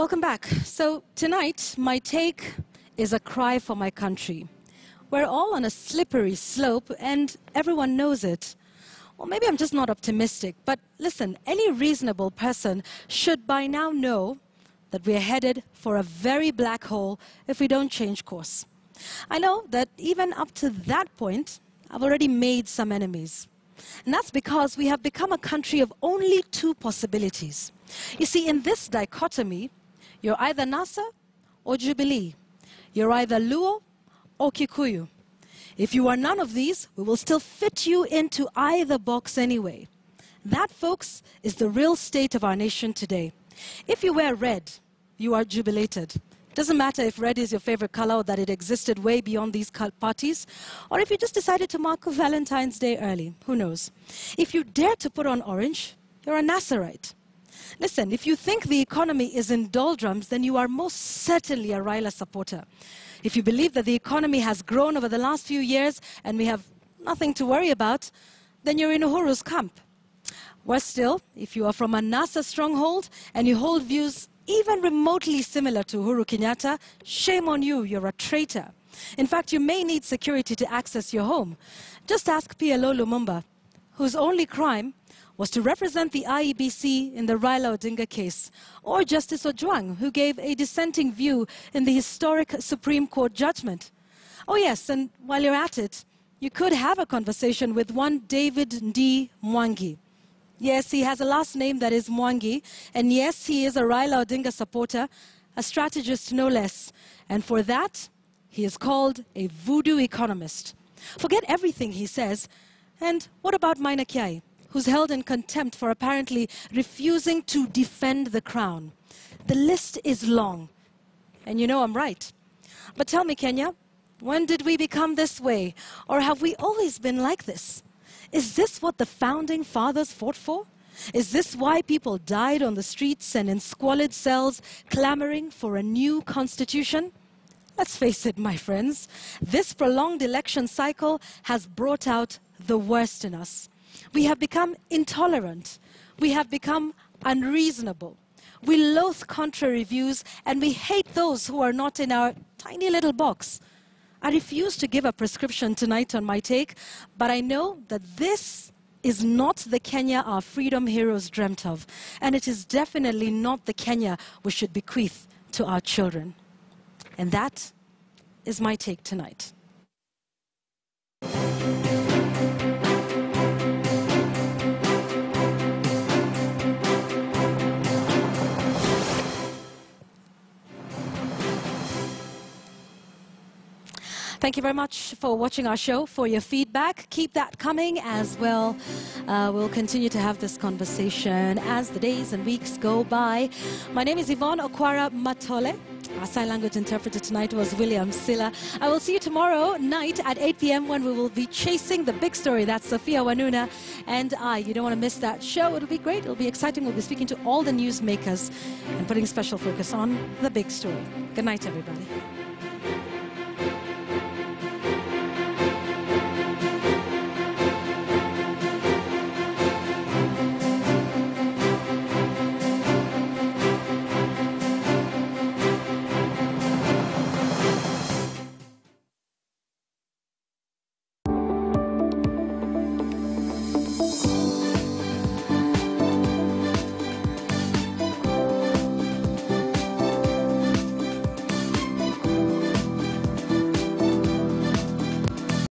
Welcome back. So tonight, my take is a cry for my country. We're all on a slippery slope and everyone knows it. Or maybe I'm just not optimistic, but listen, any reasonable person should by now know that we're headed for a very black hole if we don't change course. I know that even up to that point, I've already made some enemies. And that's because we have become a country of only two possibilities. You see, in this dichotomy, you're either NASA or Jubilee. You're either Luo or Kikuyu. If you are none of these, we will still fit you into either box anyway. That, folks, is the real state of our nation today. If you wear red, you are jubilated. It doesn't matter if red is your favorite color or that it existed way beyond these parties, or if you just decided to mark Valentine's Day early, who knows. If you dare to put on orange, you're a Nasserite. Listen, if you think the economy is in doldrums, then you are most certainly a Raila supporter. If you believe that the economy has grown over the last few years and we have nothing to worry about, then you're in Uhuru's camp. Worse still, if you are from a NASA stronghold and you hold views even remotely similar to Uhuru Kenyatta, shame on you, you're a traitor. In fact, you may need security to access your home. Just ask PLO Lumumba, whose only crime was to represent the IEBC in the Raila Odinga case, or Justice Ojwang, who gave a dissenting view in the historic Supreme Court judgment. Oh yes, and while you're at it, you could have a conversation with one David D. Mwangi. Yes, he has a last name that is Mwangi, and yes, he is a Raila Odinga supporter, a strategist no less, and for that, he is called a voodoo economist. Forget everything he says, and what about Maina Kiai, who's held in contempt for apparently refusing to defend the crown? The list is long, and you know I'm right. But tell me, Kenya, when did we become this way, or have we always been like this? Is this what the founding fathers fought for? Is this why people died on the streets and in squalid cells clamoring for a new constitution? Let's face it, my friends, this prolonged election cycle has brought out the worst in us. We have become intolerant. We have become unreasonable. We loathe contrary views and we hate those who are not in our tiny little box. I refuse to give a prescription tonight on my take, but I know that this is not the Kenya our freedom heroes dreamt of, and it is definitely not the Kenya we should bequeath to our children. And that is my take tonight. Thank you very much for watching our show, for your feedback. Keep that coming as well. We'll continue to have this conversation as the days and weeks go by. My name is Yvonne Okwara Matole. Our sign language interpreter tonight was William Silla. I will see you tomorrow night at 8 p.m. when we will be chasing the big story. That's Sophia Wanuna and I. You don't want to miss that show. It'll be great. It'll be exciting. We'll be speaking to all the newsmakers and putting special focus on the big story. Good night, everybody.